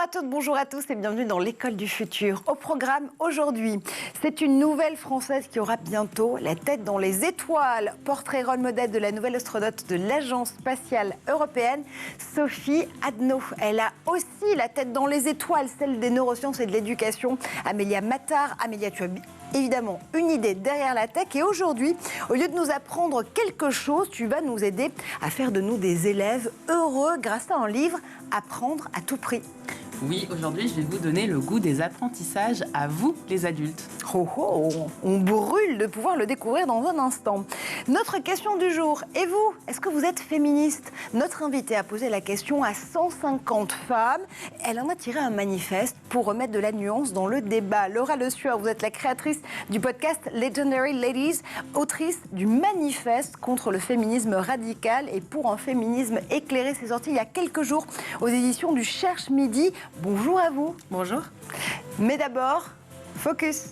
à toutes, bonjour à tous et bienvenue dans l'École du futur. Au programme aujourd'hui, c'est une nouvelle Française qui aura bientôt la tête dans les étoiles. Portrait rôle modèle de la nouvelle astronaute de l'Agence spatiale européenne, Sophie Adno. Elle a aussi la tête dans les étoiles, celle des neurosciences et de l'éducation. Amélia Mattar. Amélia, tu as évidemment une idée derrière la tech et aujourd'hui, au lieu de nous apprendre quelque chose, tu vas nous aider à faire de nous des élèves heureux grâce à un livre, Apprendre à tout prix. Oui, aujourd'hui, je vais vous donner le goût des apprentissages à vous, les adultes. Oh oh, on brûle de pouvoir le découvrir dans un instant. Notre question du jour, et vous, est-ce que vous êtes féministe? Notre invitée a posé la question à 150 femmes. Elle en a tiré un manifeste pour remettre de la nuance dans le débat. Laura Le Sueur, vous êtes la créatrice du podcast Legendary Ladies, autrice du manifeste contre le féminisme radical et pour un féminisme éclairé. C'est sorti il y a quelques jours aux éditions du Cherche Midi. Bonjour à vous. Bonjour. Mais d'abord, focus.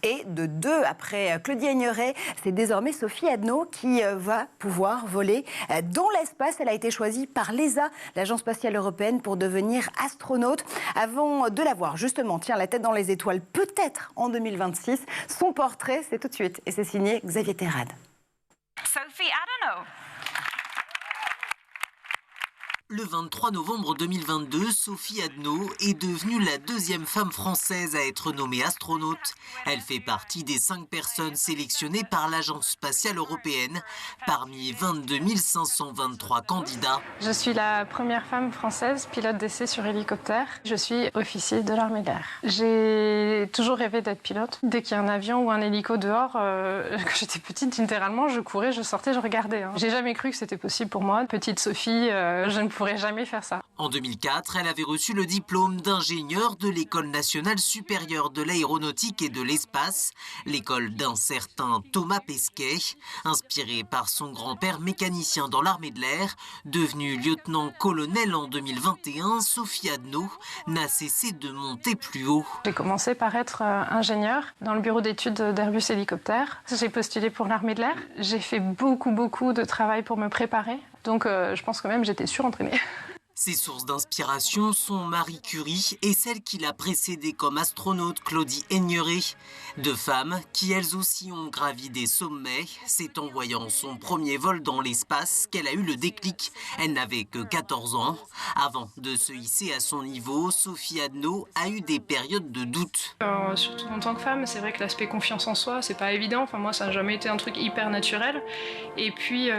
Et de deux après Claudie Aigneret, c'est désormais Sophie Adno qui va pouvoir voler dans l'espace. Elle a été choisie par l'ESA, l'Agence spatiale européenne, pour devenir astronaute. Avant de la voir, justement, tiens, la tête dans les étoiles, peut-être en 2026. Son portrait, c'est tout de suite. Et c'est signé Xavier Terrade. Sophie Adno. Le 23 novembre 2022, Sophie Adno est devenue la deuxième femme française à être nommée astronaute. Elle fait partie des 5 personnes sélectionnées par l'Agence spatiale européenne parmi 22 523 candidats. Je suis la première femme française pilote d'essai sur hélicoptère. Je suis officier de l'armée de l'air. J'ai toujours rêvé d'être pilote. Dès qu'il y a un avion ou un hélico dehors, quand j'étais petite, littéralement, je courais, je sortais, je regardais. J'ai jamais cru que c'était possible pour moi. Petite Sophie, je ne pourrais jamais faire ça. En 2004, elle avait reçu le diplôme d'ingénieur de l'École nationale supérieure de l'aéronautique et de l'espace, l'école d'un certain Thomas Pesquet. Inspirée par son grand-père mécanicien dans l'armée de l'air, devenue lieutenant-colonel en 2021, Sophie Adno n'a cessé de monter plus haut. J'ai commencé par être ingénieur dans le bureau d'études d'Airbus Hélicoptère. J'ai postulé pour l'armée de l'air. J'ai fait beaucoup de travail pour me préparer. Donc je pense quand même que j'étais surentraînée. Ses sources d'inspiration sont Marie Curie et celle qui l'a précédée comme astronaute, Claudie Aigneret. 2 femmes qui elles aussi ont gravi des sommets. C'est en voyant son premier vol dans l'espace qu'elle a eu le déclic. Elle n'avait que 14 ans. Avant de se hisser à son niveau, Sophie Adno a eu des périodes de doute. Surtout en tant que femme, c'est vrai que l'aspect confiance en soi, c'est pas évident. Enfin, moi, ça n'a jamais été un truc hyper naturel. Et puis,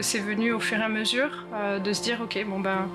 c'est venu au fur et à mesure de se dire, ok, bon ben...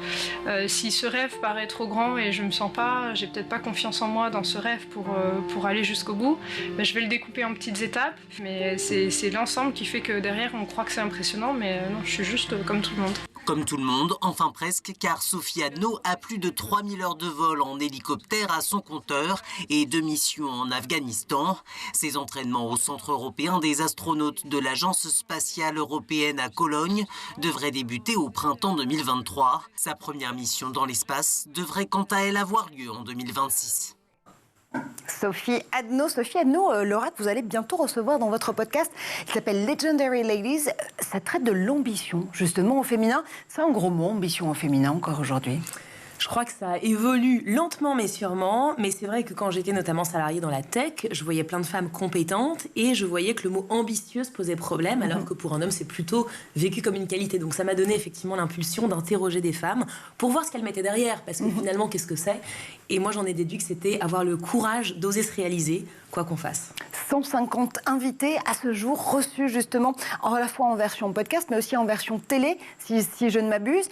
si ce rêve paraît trop grand et je me sens pas, j'ai peut-être pas confiance en moi dans ce rêve pour aller jusqu'au bout, ben je vais le découper en petites étapes. Mais c'est l'ensemble qui fait que derrière on croit que c'est impressionnant, mais non, je suis juste comme tout le monde. Comme tout le monde, enfin presque, car Sophie Adno a plus de 3000 heures de vol en hélicoptère à son compteur et 2 missions en Afghanistan. Ses entraînements au Centre européen des astronautes de l'Agence spatiale européenne à Cologne devraient débuter au printemps 2023. Sa première mission dans l'espace devrait quant à elle avoir lieu en 2026. Sophie Adno, Laura, que vous allez bientôt recevoir dans votre podcast, qui s'appelle Legendary Ladies. Ça traite de l'ambition, justement, au féminin. C'est un gros mot, ambition au féminin, encore aujourd'hui. Je crois que ça évolue lentement mais sûrement, mais c'est vrai que quand j'étais notamment salariée dans la tech, je voyais plein de femmes compétentes et je voyais que le mot ambitieuse posait problème, alors que pour un homme c'est plutôt vécu comme une qualité. Donc ça m'a donné effectivement l'impulsion d'interroger des femmes pour voir ce qu'elles mettaient derrière, parce que finalement qu'est-ce que c'est? Et moi j'en ai déduit que c'était avoir le courage d'oser se réaliser, quoi qu'on fasse. 150 invités à ce jour reçus justement à la fois en version podcast mais aussi en version télé, si je ne m'abuse.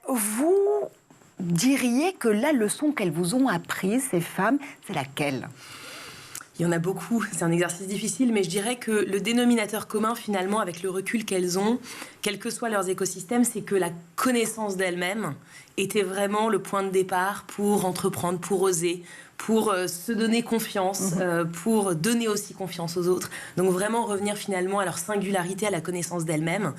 Vous diriez que la leçon qu'elles vous ont apprise, ces femmes, c'est laquelle ? Il y en a beaucoup, c'est un exercice difficile, mais je dirais que le dénominateur commun, finalement, avec le recul qu'elles ont, quels que soient leurs écosystèmes, c'est que la connaissance d'elles-mêmes était vraiment le point de départ pour entreprendre, pour oser, pour se donner confiance, pour donner aussi confiance aux autres. Donc vraiment revenir finalement à leur singularité, à la connaissance d'elles-mêmes,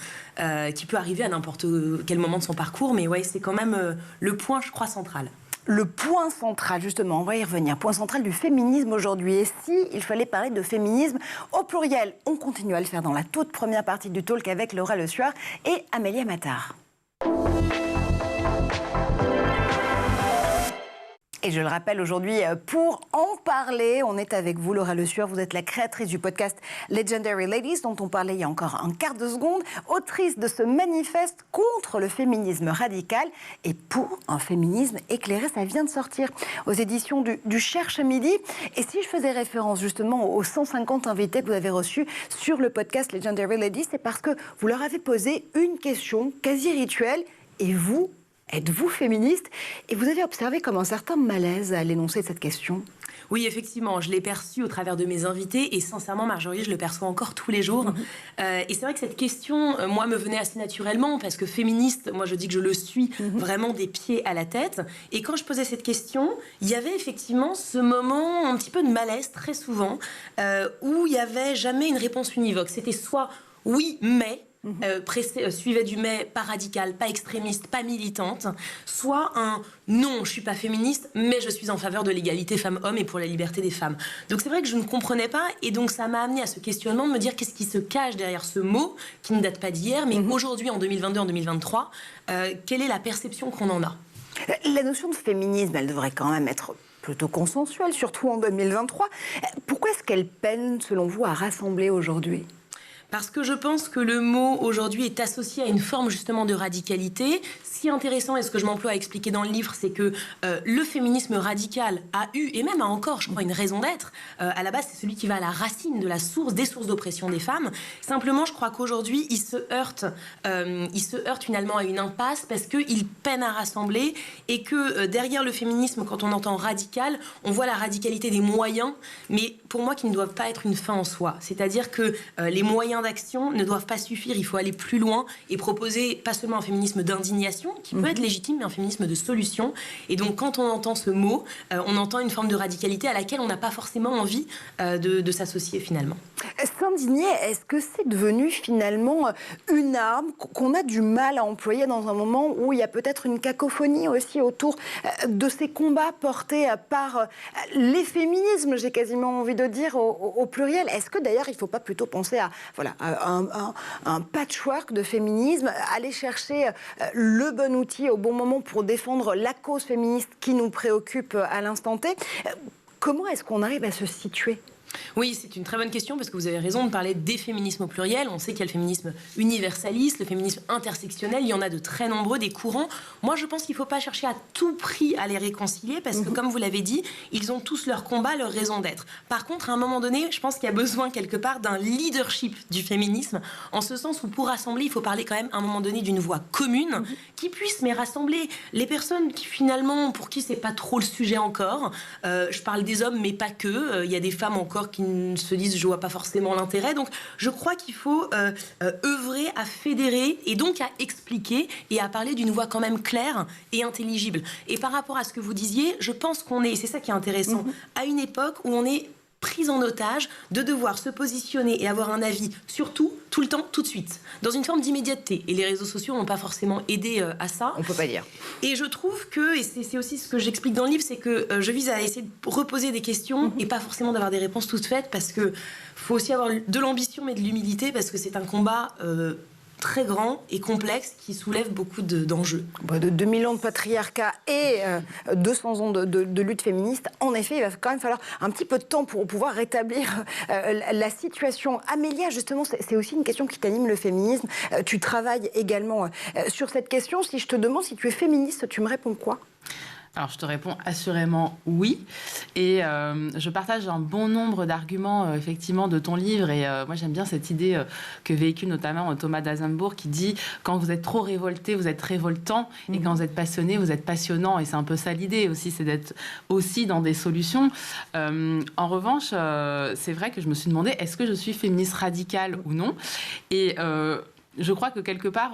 qui peut arriver à n'importe quel moment de son parcours, mais ouais, c'est quand même le point, je crois, central. Le point central, justement, on va y revenir, point central du féminisme aujourd'hui. Et si il fallait parler de féminisme au pluriel, on continue à le faire dans la toute première partie du talk avec Laura Le Sueur et Amélia Mattar. Et je le rappelle aujourd'hui, pour en parler, on est avec vous, Laura Le Sueur. Vous êtes la créatrice du podcast Legendary Ladies, dont on parlait il y a encore un quart de seconde, autrice de ce manifeste contre le féminisme radical et pour un féminisme éclairé. Ça vient de sortir aux éditions du Cherche Midi. Et si je faisais référence justement aux 150 invités que vous avez reçus sur le podcast Legendary Ladies, c'est parce que vous leur avez posé une question quasi rituelle. Et vous, êtes-vous féministe? Et vous avez observé comme un certain malaise à l'énoncé de cette question. Oui, effectivement, je l'ai perçu au travers de mes invités et sincèrement, Marjorie, je le perçois encore tous les jours. Et c'est vrai que cette question, moi, me venait assez naturellement parce que féministe, moi, je dis que je le suis vraiment des pieds à la tête. Et quand je posais cette question, il y avait effectivement ce moment un petit peu de malaise, très souvent, où il n'y avait jamais une réponse univoque. C'était soit oui, mais... suivait du mais, pas radical, pas extrémiste, pas militante, soit un non, je suis pas féministe, mais je suis en faveur de l'égalité femmes-hommes et pour la liberté des femmes. Donc c'est vrai que je ne comprenais pas et donc ça m'a amené à ce questionnement de me dire qu'est-ce qui se cache derrière ce mot qui ne date pas d'hier, mais aujourd'hui en 2022, en 2023, quelle est la perception qu'on en a? La notion de féminisme, elle devrait quand même être plutôt consensuelle, surtout en 2023. Pourquoi est-ce qu'elle peine, selon vous, à rassembler aujourd'hui ? Parce que je pense que le mot aujourd'hui est associé à une forme justement de radicalité. Ce qui est intéressant et ce que je m'emploie à expliquer dans le livre, c'est que le féminisme radical a eu, et même a encore, je crois, une raison d'être. À la base, c'est celui qui va à la racine de la source, des sources d'oppression des femmes. Simplement, je crois qu'aujourd'hui, il se heurte finalement à une impasse parce qu'il peine à rassembler et que derrière le féminisme, quand on entend radical, on voit la radicalité des moyens, mais pour moi, qui ne doivent pas être une fin en soi. C'est-à-dire que les moyens d'action ne doivent pas suffire, il faut aller plus loin et proposer pas seulement un féminisme d'indignation, qui peut être légitime, mais un féminisme de solution. Et donc quand on entend ce mot, on entend une forme de radicalité à laquelle on n'a pas forcément envie de s'associer finalement. S'indigner, est-ce que c'est devenu finalement une arme qu'on a du mal à employer dans un moment où il y a peut-être une cacophonie aussi autour de ces combats portés par les féminismes, j'ai quasiment envie de dire au pluriel. Est-ce que d'ailleurs il ne faut pas plutôt penser à un patchwork de féminisme, aller chercher le bon outil au bon moment pour défendre la cause féministe qui nous préoccupe à l'instant T? Comment est-ce qu'on arrive à se situer? Oui, c'est une très bonne question parce que vous avez raison de parler des féminismes au pluriel. On sait qu'il y a le féminisme universaliste, le féminisme intersectionnel, il y en a de très nombreux, des courants. Moi, je pense qu'il ne faut pas chercher à tout prix à les réconcilier parce que, comme vous l'avez dit, ils ont tous leur combat, leur raison d'être. Par contre, à un moment donné, je pense qu'il y a besoin quelque part d'un leadership du féminisme, en ce sens où pour rassembler, il faut parler quand même à un moment donné d'une voix commune qui puisse rassembler les personnes qui finalement, pour qui c'est pas trop le sujet encore. Je parle des hommes, mais pas que. Il y a des femmes encore qui se disent je vois pas forcément l'intérêt. Donc je crois qu'il faut œuvrer à fédérer et donc à expliquer et à parler d'une voix quand même claire et intelligible. Et par rapport à ce que vous disiez, je pense qu'on est, et c'est ça qui est intéressant, à une époque où on est prise en otage de devoir se positionner et avoir un avis sur tout, tout le temps, tout de suite, dans une forme d'immédiateté. Et les réseaux sociaux n'ont pas forcément aidé à ça. On peut pas dire. Et je trouve que, et c'est aussi ce que j'explique dans le livre, c'est que je vise à essayer de reposer des questions et pas forcément d'avoir des réponses toutes faites, parce que faut aussi avoir de l'ambition mais de l'humilité, parce que c'est un combat très grand et complexe qui soulève beaucoup d'enjeux. De 2000 ans de patriarcat et 200 ans de lutte féministe, en effet, il va quand même falloir un petit peu de temps pour pouvoir rétablir la situation. Amélia, justement, c'est aussi une question qui t'anime, le féminisme. Tu travailles également sur cette question. Si je te demande si tu es féministe, tu me réponds quoi ? Alors, je te réponds assurément oui. Et je partage un bon nombre d'arguments, effectivement, de ton livre. Et moi, j'aime bien cette idée que véhicule notamment Thomas d'Azembourg qui dit « Quand vous êtes trop révolté, vous êtes révoltant. Et quand vous êtes passionné, vous êtes passionnant. » Et c'est un peu ça l'idée aussi, c'est d'être aussi dans des solutions. En revanche, c'est vrai que je me suis demandé, est-ce que je suis féministe radicale ou non ? Et je crois que quelque part,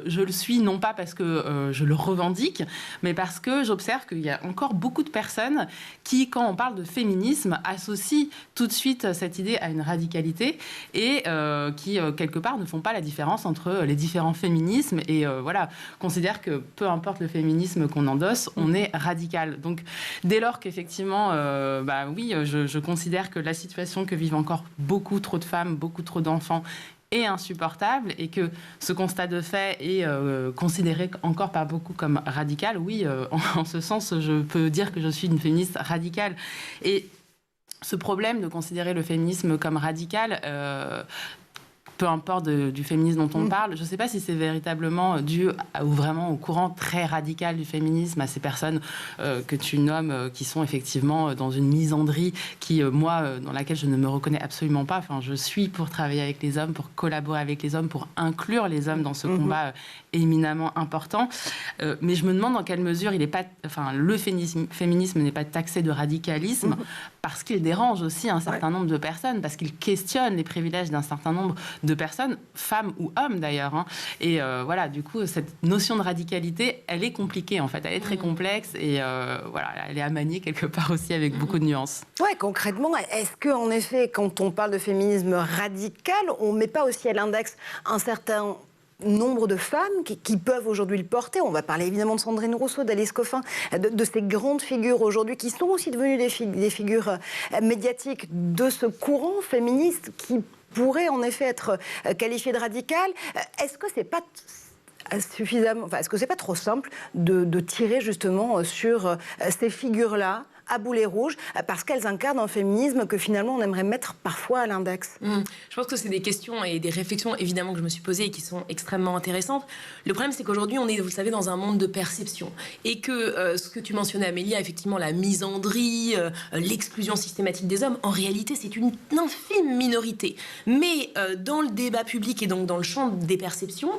je le suis, non pas parce que je le revendique, mais parce que j'observe qu'il y a encore beaucoup de personnes qui, quand on parle de féminisme, associent tout de suite cette idée à une radicalité et qui, quelque part, ne font pas la différence entre les différents féminismes et voilà, considèrent que peu importe le féminisme qu'on endosse, on est radical. Donc, dès lors qu'effectivement, oui, je considère que la situation que vivent encore beaucoup trop de femmes, beaucoup trop d'enfants, est insupportable et que ce constat de fait est considéré encore par beaucoup comme radical, oui, en ce sens, je peux dire que je suis une féministe radicale. Et ce problème de considérer le féminisme comme radical, peu importe du féminisme dont on parle, je ne sais pas si c'est véritablement dû ou vraiment au courant très radical du féminisme, à ces personnes que tu nommes, qui sont effectivement dans une misandrie qui, moi, dans laquelle je ne me reconnais absolument pas. Enfin, je suis pour travailler avec les hommes, pour collaborer avec les hommes, pour inclure les hommes dans ce combat éminemment important. Mais je me demande dans quelle mesure le féminisme n'est pas taxé de radicalisme, parce qu'il dérange aussi un certain nombre de personnes, parce qu'il questionne les privilèges d'un certain nombre de personnes, femmes ou hommes d'ailleurs. Hein. Et voilà, du coup, cette notion de radicalité, elle est compliquée en fait, elle est très complexe et voilà, elle est à manier quelque part aussi avec beaucoup de nuances. Ouais, concrètement, est-ce qu'en effet, quand on parle de féminisme radical, on ne met pas aussi à l'index un certain nombre de femmes qui peuvent aujourd'hui le porter? On va parler évidemment de Sandrine Rousseau, d'Alice Coffin, de ces grandes figures aujourd'hui qui sont aussi devenues des figures médiatiques de ce courant féministe qui pourrait en effet être qualifié de radical. Est-ce que c'est pas suffisamment, enfin, est-ce que c'est pas trop simple de tirer justement sur ces figures-là à boulet rouge, parce qu'elles incarnent un féminisme que finalement on aimerait mettre parfois à l'index? Je pense que c'est des questions et des réflexions évidemment que je me suis posées et qui sont extrêmement intéressantes. Le problème, c'est qu'aujourd'hui on est, vous le savez, dans un monde de perception et que ce que tu mentionnais, Amélie, effectivement la misandrie, l'exclusion systématique des hommes, en réalité c'est une infime minorité. Mais dans le débat public et donc dans le champ des perceptions,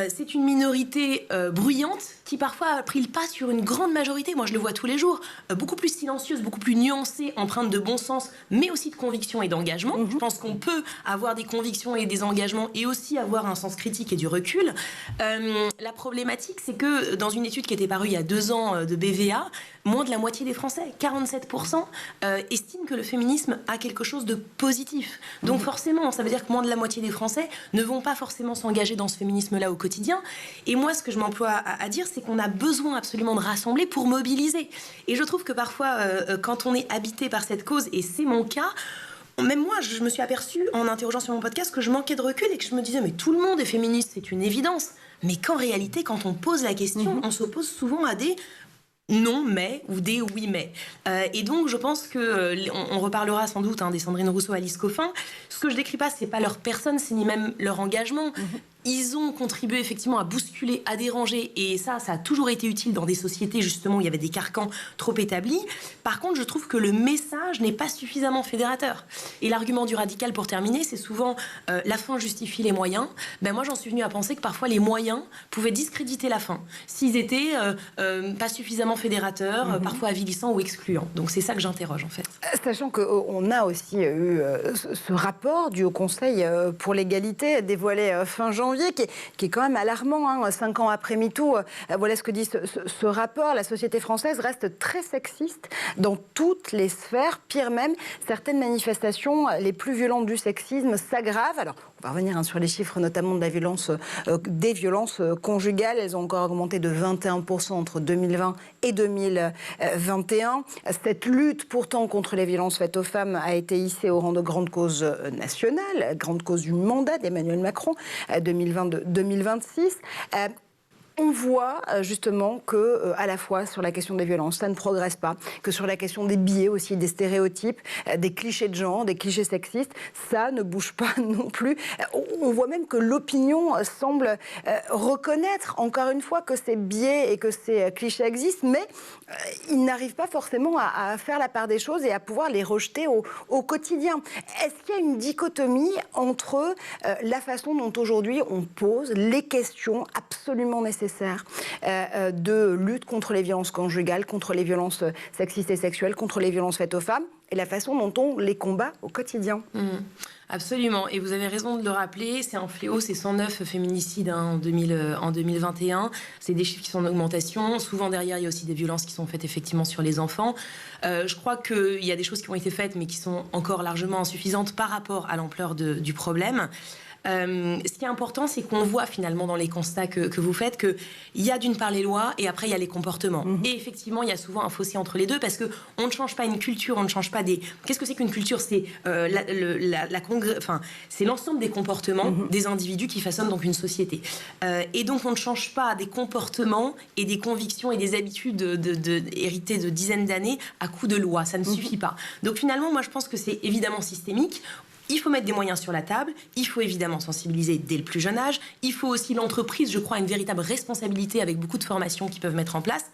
c'est une minorité bruyante qui parfois a pris le pas sur une grande majorité. Moi, je le vois tous les jours, beaucoup plus silencieuse, beaucoup plus nuancée, empreinte de bon sens, mais aussi de conviction et d'engagement. Je pense qu'on peut avoir des convictions et des engagements et aussi avoir un sens critique et du recul. La problématique, c'est que dans une étude qui était parue il y a 2 ans de BVA, moins de la moitié des Français, 47%, estiment que le féminisme a quelque chose de positif. Donc forcément, ça veut dire que moins de la moitié des Français ne vont pas forcément s'engager dans ce féminisme-là au quotidien. Et moi, ce que je m'emploie à dire, c'est qu'on a besoin absolument de rassembler pour mobiliser. Et je trouve que parfois, quand on est habité par cette cause, et c'est mon cas, même moi, je me suis aperçue en interrogeant sur mon podcast que je manquais de recul et que je me disais, mais tout le monde est féministe, c'est une évidence. Mais qu'en réalité, quand on pose la question, on s'oppose souvent à des non mais ou des oui mais. Et donc je pense que on reparlera sans doute des Sandrine Rousseau, Alice Coffin. Ce que je décris pas, c'est pas leur personne, c'est ni même leur engagement. Ils ont contribué effectivement à bousculer, à déranger, et ça a toujours été utile dans des sociétés justement où il y avait des carcans trop établis. Par contre, je trouve que le message n'est pas suffisamment fédérateur. Et l'argument du radical, pour terminer, c'est souvent la fin justifie les moyens. Ben moi, j'en suis venue à penser que parfois les moyens pouvaient discréditer la fin s'ils étaient pas suffisamment fédérateurs, parfois avilissants ou excluants. Donc c'est ça que j'interroge en fait. Sachant qu'on a aussi eu ce rapport du Haut Conseil pour l'égalité dévoilé fin janvier, qui est quand même alarmant, 5 ans après MeToo. Voilà ce que dit ce rapport. La société française reste très sexiste dans toutes les sphères. Pire même, certaines manifestations les plus violentes du sexisme s'aggravent. Alors, on va revenir sur les chiffres, notamment de la violence, des violences conjugales. Elles ont encore augmenté de 21% entre 2020 et 2021. Cette lutte, pourtant, contre les violences faites aux femmes a été hissée au rang de grande cause nationale, grande cause du mandat d'Emmanuel Macron, 2022-2026. On voit justement que, à la fois sur la question des violences, ça ne progresse pas, que sur la question des biais aussi, des stéréotypes, des clichés de genre, des clichés sexistes, ça ne bouge pas non plus. On voit même que l'opinion semble reconnaître, encore une fois, que ces biais et que ces clichés existent, mais ils n'arrivent pas forcément à faire la part des choses et à pouvoir les rejeter au quotidien. Est-ce qu'il y a une dichotomie entre la façon dont aujourd'hui on pose les questions absolument nécessaires de lutte contre les violences conjugales, contre les violences sexistes et sexuelles, contre les violences faites aux femmes, et la façon dont on les combat au quotidien? Absolument, et vous avez raison de le rappeler, c'est un fléau, c'est 109 féminicides en 2021, c'est des chiffres qui sont en augmentation, souvent derrière il y a aussi des violences qui sont faites effectivement sur les enfants. Je crois qu'il y a des choses qui ont été faites mais qui sont encore largement insuffisantes par rapport à l'ampleur du problème. Ce qui est important, c'est qu'on voit finalement dans les constats que vous faites qu'il y a d'une part les lois et après il y a les comportements. Et effectivement, il y a souvent un fossé entre les deux parce qu'on ne change pas une culture, on ne change pas des... Qu'est-ce que c'est qu'une culture? C'est c'est l'ensemble des comportements des individus qui façonnent donc une société. Et donc on ne change pas des comportements et des convictions et des habitudes héritées de dizaines d'années à coup de loi. Ça ne suffit pas. Donc finalement, moi je pense que c'est évidemment systémique. Il faut mettre des moyens sur la table, il faut évidemment sensibiliser dès le plus jeune âge, il faut aussi l'entreprise, je crois, une véritable responsabilité avec beaucoup de formations qu'ils peuvent mettre en place.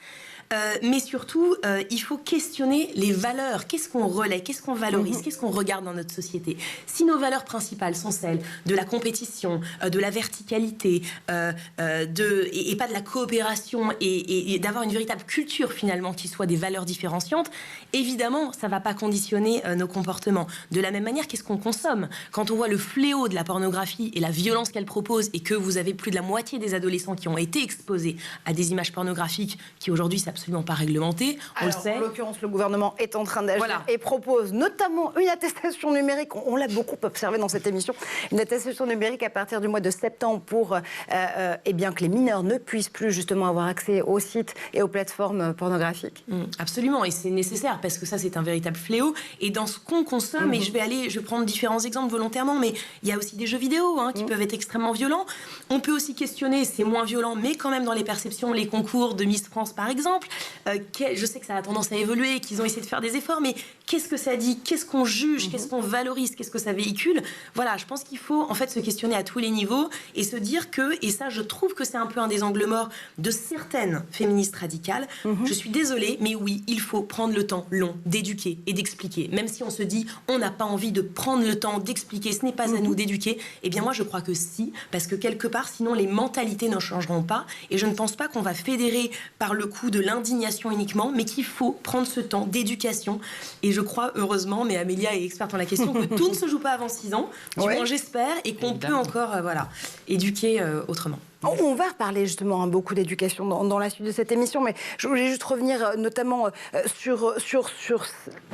Mais surtout, il faut questionner les valeurs. Qu'est-ce qu'on relaie? Qu'est-ce qu'on valorise? Qu'est-ce qu'on regarde dans notre société? Si nos valeurs principales sont celles de la compétition, de la verticalité, et pas de la coopération, et d'avoir une véritable culture finalement qui soit des valeurs différenciantes, évidemment, ça ne va pas conditionner nos comportements. De la même manière, qu'est-ce qu'on consomme? Quand on voit le fléau de la pornographie et la violence qu'elle propose, et que vous avez plus de la moitié des adolescents qui ont été exposés à des images pornographiques qui aujourd'hui absolument pas réglementé, on le sait. En l'occurrence, le gouvernement est en train d'agir et propose notamment une attestation numérique, on l'a beaucoup observé dans cette émission, une attestation numérique à partir du mois de septembre pour que les mineurs ne puissent plus justement avoir accès aux sites et aux plateformes pornographiques. Absolument, et c'est nécessaire parce que ça c'est un véritable fléau. Et dans ce qu'on consomme, et je vais prendre différents exemples volontairement, mais il y a aussi des jeux vidéo qui peuvent être extrêmement violents. On peut aussi questionner, c'est moins violent, mais quand même dans les perceptions, les concours de Miss France par exemple. Je sais que ça a tendance à évoluer, qu'ils ont essayé de faire des efforts, mais qu'est-ce que ça dit? Qu'est-ce qu'on juge? Qu'est-ce qu'on valorise? Qu'est-ce que ça véhicule? Voilà, je pense qu'il faut en fait se questionner à tous les niveaux et se dire que, et ça je trouve que c'est un peu un des angles morts de certaines féministes radicales, je suis désolée, mais oui, il faut prendre le temps long d'éduquer et d'expliquer. Même si on se dit, on n'a pas envie de prendre le temps d'expliquer, ce n'est pas à nous d'éduquer, eh bien moi je crois que si, parce que quelque part, sinon les mentalités ne changeront pas, et je ne pense pas qu'on va fédérer par le coup de l'indignation uniquement, mais qu'il faut prendre ce temps d'éducation. Et je crois, heureusement, mais Amélia est experte en la question, que tout ne se joue pas avant 6 ans, du moins j'espère, et qu'on peut encore éduquer autrement. On va reparler justement beaucoup d'éducation dans la suite de cette émission, mais je voulais juste revenir notamment sur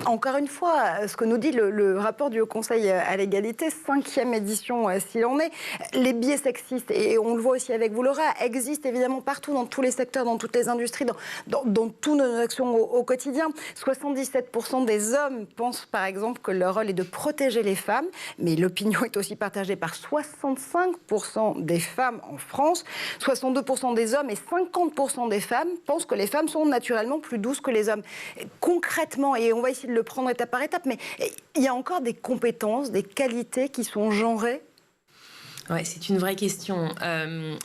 encore une fois, ce que nous dit le rapport du Haut Conseil à l'égalité, 5e édition s'il en est. Les biais sexistes, et on le voit aussi avec vous Laura, existent évidemment partout, dans tous les secteurs, dans toutes les industries, dans toutes nos actions au quotidien. 77% des hommes pensent par exemple que leur rôle est de protéger les femmes, mais l'opinion est aussi partagée par 65% des femmes en France. 62% des hommes et 50% des femmes pensent que les femmes sont naturellement plus douces que les hommes. Concrètement, et on va essayer de le prendre étape par étape, mais il y a encore des compétences, des qualités qui sont genrées? Ouais, c'est une vraie question.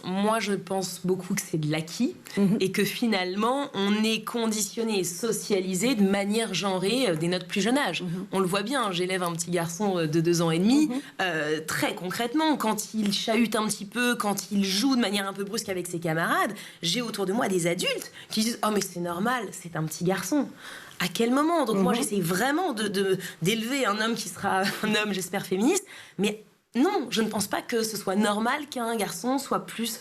Moi, je pense beaucoup que c'est de l'acquis et que finalement, on est conditionné et socialisé de manière genrée dès notre plus jeune âge. On le voit bien, j'élève un petit garçon de 2 ans et demi. Très concrètement, quand il chahute un petit peu, quand il joue de manière un peu brusque avec ses camarades, j'ai autour de moi des adultes qui disent « Oh, mais c'est normal, c'est un petit garçon ». À quel moment? Donc moi, j'essaie vraiment d'élever un homme qui sera un homme, j'espère, féministe, mais non, je ne pense pas que ce soit normal qu'un garçon soit plus,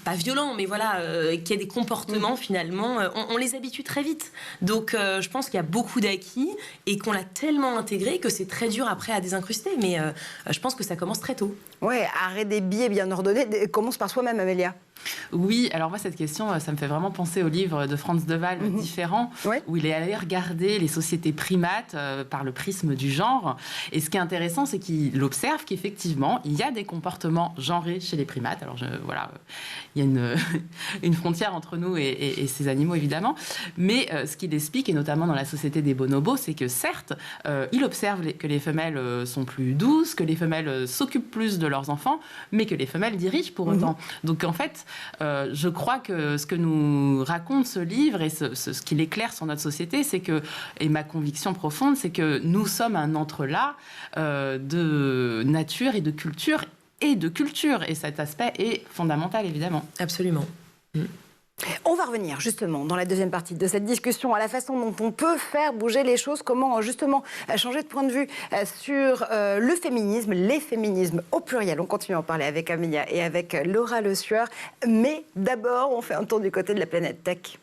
pas violent, mais voilà, qu'il y ait des comportements finalement, on les habitue très vite. Donc je pense qu'il y a beaucoup d'acquis et qu'on l'a tellement intégré que c'est très dur après à désincruster, mais je pense que ça commence très tôt. Ouais, arrêt des biais bien ordonnés commence par soi-même, Amélia. Oui, alors moi cette question, ça me fait vraiment penser au livre de Franz de Waal, Différent, où il est allé regarder les sociétés primates par le prisme du genre. Et ce qui est intéressant, c'est qu'il observe qu'effectivement, il y a des comportements genrés chez les primates. Alors voilà, il y a une frontière entre nous et ces animaux, évidemment. Mais ce qu'il explique, et notamment dans la société des bonobos, c'est que certes, il observe que les femelles sont plus douces, que les femelles s'occupent plus de leurs enfants, mais que les femelles dirigent pour autant. Donc en fait, je crois que ce que nous raconte ce livre et ce qu'il éclaire sur notre société, c'est que, et ma conviction profonde, c'est que nous sommes un entrelac de nature et de culture, et cet aspect est fondamental, évidemment. Absolument. On va revenir justement dans la deuxième partie de cette discussion à la façon dont on peut faire bouger les choses, comment justement changer de point de vue sur le féminisme, les féminismes au pluriel. On continue à en parler avec Amélia et avec Laura Le Sueur, mais d'abord on fait un tour du côté de la planète tech.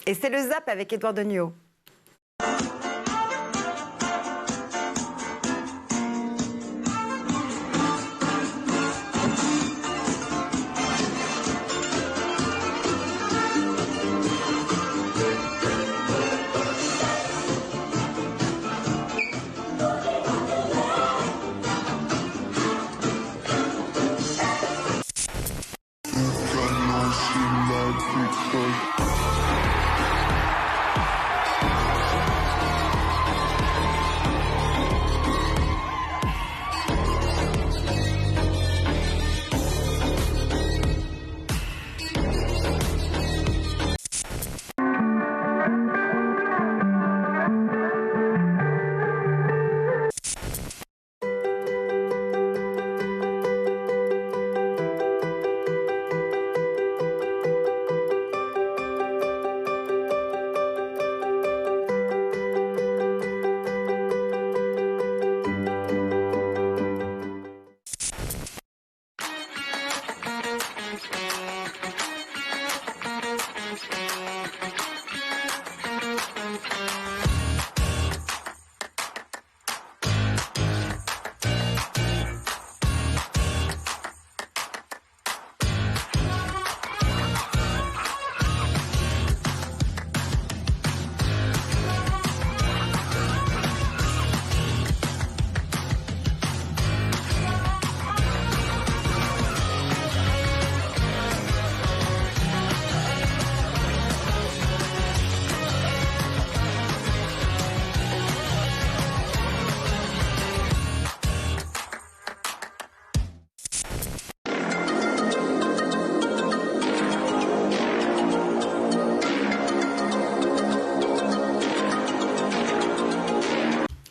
Et c'est le Zap avec Édouard Deniau.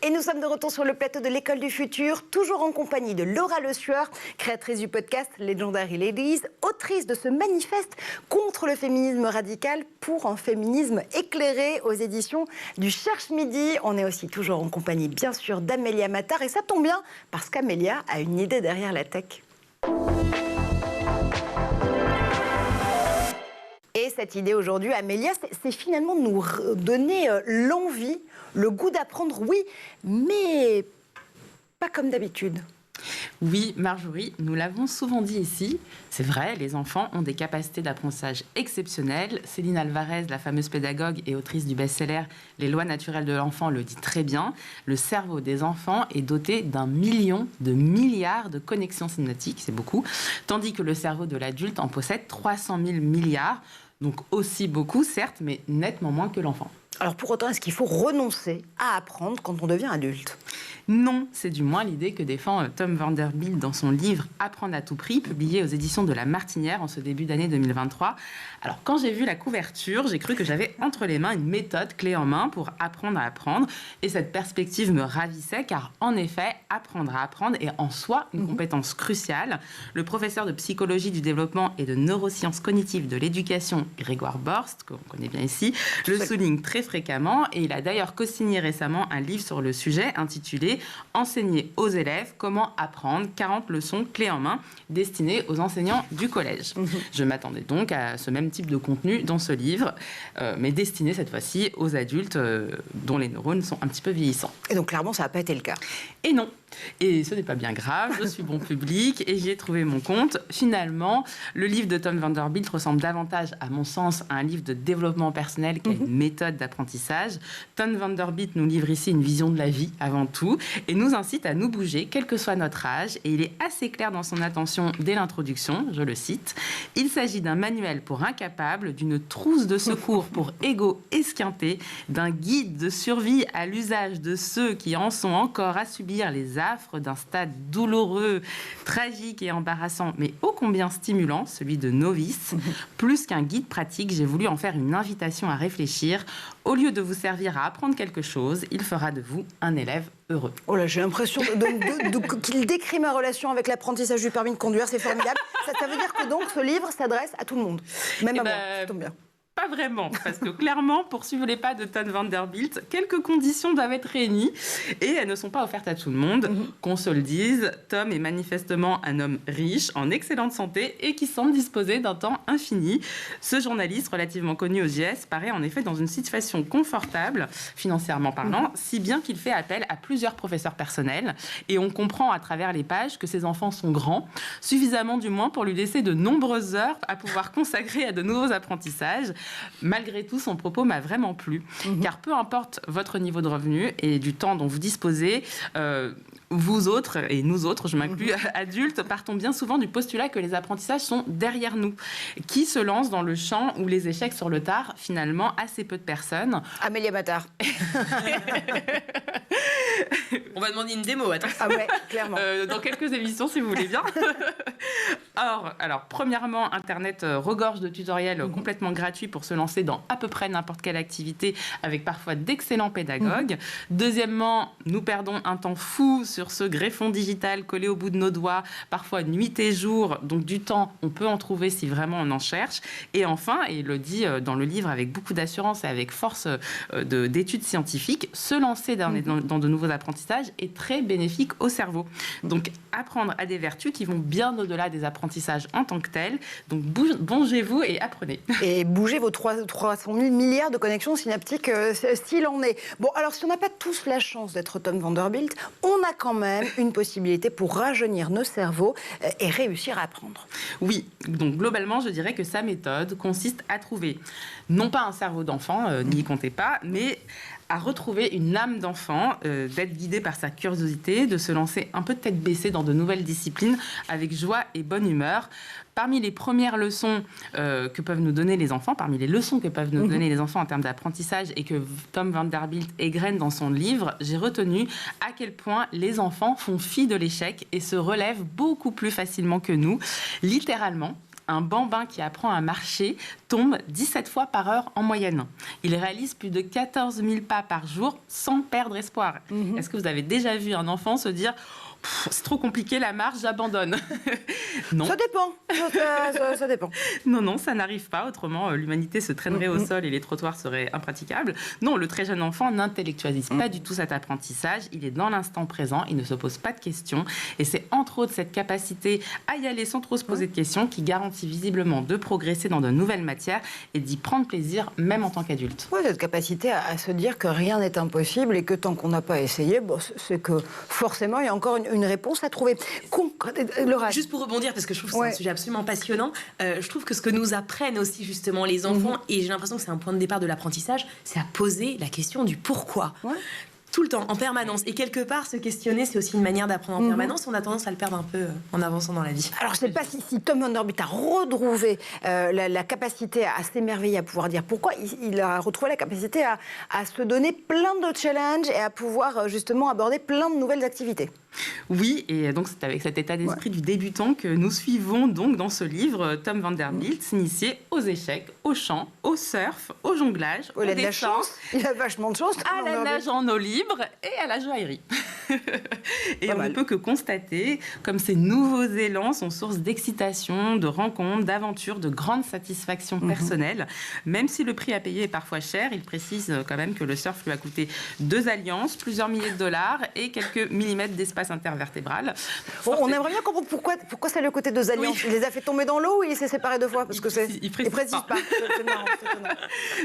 Et nous sommes de retour sur le plateau de l'École du Futur, toujours en compagnie de Laura Le Sueur, créatrice du podcast Legendary Ladies, autrice de ce manifeste contre le féminisme radical pour un féminisme éclairé aux éditions du Cherche Midi. On est aussi toujours en compagnie, bien sûr, d'Amélia Mattar. Et ça tombe bien, parce qu'Amélia a une idée derrière la tech. Et cette idée aujourd'hui, Amélia, c'est finalement de nous donner l'envie, le goût d'apprendre, oui, mais pas comme d'habitude. Oui, Marjorie, nous l'avons souvent dit ici, c'est vrai, les enfants ont des capacités d'apprentissage exceptionnelles. Céline Alvarez, la fameuse pédagogue et autrice du best-seller « Les lois naturelles de l'enfant » le dit très bien. Le cerveau des enfants est doté d'1 million de milliards de connexions synaptiques, c'est beaucoup, tandis que le cerveau de l'adulte en possède 300 000 milliards, donc aussi beaucoup, certes, mais nettement moins que l'enfant. Alors pour autant, est-ce qu'il faut renoncer à apprendre quand on devient adulte ? Non, c'est du moins l'idée que défend Tom Vanderbilt dans son livre « Apprendre à tout prix », publié aux éditions de La Martinière en ce début d'année 2023. Alors, quand j'ai vu la couverture, j'ai cru que j'avais entre les mains une méthode clé en main pour apprendre à apprendre. Et cette perspective me ravissait, car en effet, apprendre à apprendre est en soi une compétence cruciale. Le professeur de psychologie du développement et de neurosciences cognitives de l'éducation, Grégoire Borst, qu'on connaît bien ici, le souligne très fréquemment. Et il a d'ailleurs co-signé récemment un livre sur le sujet intitulé « Enseigner aux élèves comment apprendre 40 leçons clés en main destinées aux enseignants du collège ». Je m'attendais donc à ce même type de contenu dans ce livre, mais destiné cette fois-ci aux adultes dont les neurones sont un petit peu vieillissants. Et donc clairement, ça n'a pas été le cas. Et non. Et ce n'est pas bien grave, je suis bon public et j'y ai trouvé mon compte. Finalement, le livre de Tom Vanderbilt ressemble davantage, à mon sens, à un livre de développement personnel qu'à une méthode d'apprentissage. Tom Vanderbilt nous livre ici une vision de la vie, avant tout, et nous incite à nous bouger, quel que soit notre âge. Et il est assez clair dans son intention dès l'introduction, je le cite. Il s'agit d'un manuel pour incapables, d'une trousse de secours pour égaux esquintés, d'un guide de survie à l'usage de ceux qui en sont encore à subir les affres d'un stade douloureux, tragique et embarrassant, mais ô combien stimulant, celui de novice. Plus qu'un guide pratique, j'ai voulu en faire une invitation à réfléchir. Au lieu de vous servir à apprendre quelque chose, il fera de vous un élève heureux. Oh là, j'ai l'impression qu'il décrit ma relation avec l'apprentissage du permis de conduire, c'est formidable. Ça veut dire que donc ce livre s'adresse à tout le monde, même à moi, ça tombe bien. Pas vraiment, parce que clairement, pour suivre les pas de Tom Vanderbilt, quelques conditions doivent être réunies et elles ne sont pas offertes à tout le monde. Qu'on se le dise, Tom est manifestement un homme riche, en excellente santé et qui semble disposer d'un temps infini. Ce journaliste, relativement connu aux US, paraît en effet dans une situation confortable, financièrement parlant, si bien qu'il fait appel à plusieurs professeurs personnels et on comprend à travers les pages que ses enfants sont grands, suffisamment du moins pour lui laisser de nombreuses heures à pouvoir consacrer à de nouveaux apprentissages. Malgré tout, son propos m'a vraiment plu, car peu importe votre niveau de revenu et du temps dont vous disposez, vous autres, et nous autres, je m'inclus, adultes, partons bien souvent du postulat que les apprentissages sont derrière nous. Qui se lance dans le champ où les échecs sur le tard, finalement, assez peu de personnes. Amélia Mattar. On va demander une démo, attends. Ah ouais, clairement. Dans quelques émissions, si vous voulez bien. Or, alors, premièrement, Internet regorge de tutoriels complètement gratuits pour se lancer dans à peu près n'importe quelle activité, avec parfois d'excellents pédagogues. Deuxièmement, nous perdons un temps fou sur ce greffon digital collé au bout de nos doigts, parfois nuit et jour. Donc du temps, on peut en trouver si vraiment on en cherche. Et enfin, et il le dit dans le livre avec beaucoup d'assurance et avec force d'études scientifiques, se lancer dans de nouveaux apprentissages est très bénéfique au cerveau. Donc apprendre a des vertus qui vont bien au-delà des apprentissages en tant que tels. Donc bougez-vous et apprenez. Et bougez vos 300 000 milliards de connexions synaptiques s'il en est. Bon, alors si on n'a pas tous la chance d'être Tom Vanderbilt, on a quand même une possibilité pour rajeunir nos cerveaux et réussir à apprendre. Oui, donc globalement, je dirais que sa méthode consiste à trouver non pas un cerveau d'enfant, n'y comptez pas, mais à retrouver une âme d'enfant, d'être guidé par sa curiosité, de se lancer un peu de tête baissée dans de nouvelles disciplines avec joie et bonne humeur. Parmi les premières leçons que peuvent nous donner les enfants, parmi les leçons que peuvent nous donner les enfants en termes d'apprentissage et que Tom Vanderbilt égrène dans son livre, j'ai retenu à quel point les enfants font fi de l'échec et se relèvent beaucoup plus facilement que nous. Littéralement, un bambin qui apprend à marcher tombe 17 fois par heure en moyenne. Il réalise plus de 14 000 pas par jour sans perdre espoir. Est-ce que vous avez déjà vu un enfant se dire « c'est trop compliqué la marche, j'abandonne ». Non. Ça dépend. Ça dépend. Non, ça n'arrive pas. Autrement, l'humanité se traînerait au sol et les trottoirs seraient impraticables. Non, le très jeune enfant n'intellectualise pas du tout cet apprentissage. Il est dans l'instant présent, il ne se pose pas de questions. Et c'est entre autres cette capacité à y aller sans trop se poser de questions qui garantit visiblement de progresser dans de nouvelles matières et d'y prendre plaisir, même en tant qu'adulte. Oui, cette capacité à se dire que rien n'est impossible et que tant qu'on n'a pas essayé, c'est que forcément, il y a encore une réponse à trouver. Laura. Juste pour rebondir, parce que je trouve que c'est un sujet absolument passionnant, je trouve que ce que nous apprennent aussi justement les enfants, et j'ai l'impression que c'est un point de départ de l'apprentissage, c'est à poser la question du pourquoi. Ouais. Tout le temps, en permanence. Et quelque part, se questionner, c'est aussi une manière d'apprendre en permanence. On a tendance à le perdre un peu en avançant dans la vie. Alors, je ne sais pas si Tom van Der Bilt a retrouvé la capacité à s'émerveiller, à pouvoir dire pourquoi. Il a retrouvé la capacité à se donner plein de challenges et à pouvoir justement aborder plein de nouvelles activités. Oui, et donc c'est avec cet état d'esprit du débutant que nous suivons donc dans ce livre Tom van Der Bilt s'initier aux échecs, au chant, au surf, au jonglage, au dessin. Il a de la chance, il a vachement de chance. À la nage en eau libre et à la joaillerie. Et on ne peut que constater comme ces nouveaux élans sont source d'excitation, de rencontres, d'aventures, de grandes satisfactions personnelles. Même si le prix à payer est parfois cher, il précise quand même que le surf lui a coûté 2 alliances, plusieurs milliers de dollars et quelques millimètres d'espace intervertébral. On aimerait bien comprendre pourquoi c'est le côté 2 alliances. Oui. Il les a fait tomber dans l'eau ou il s'est séparé 2 fois? Parce que il précise pas. C'est marrant.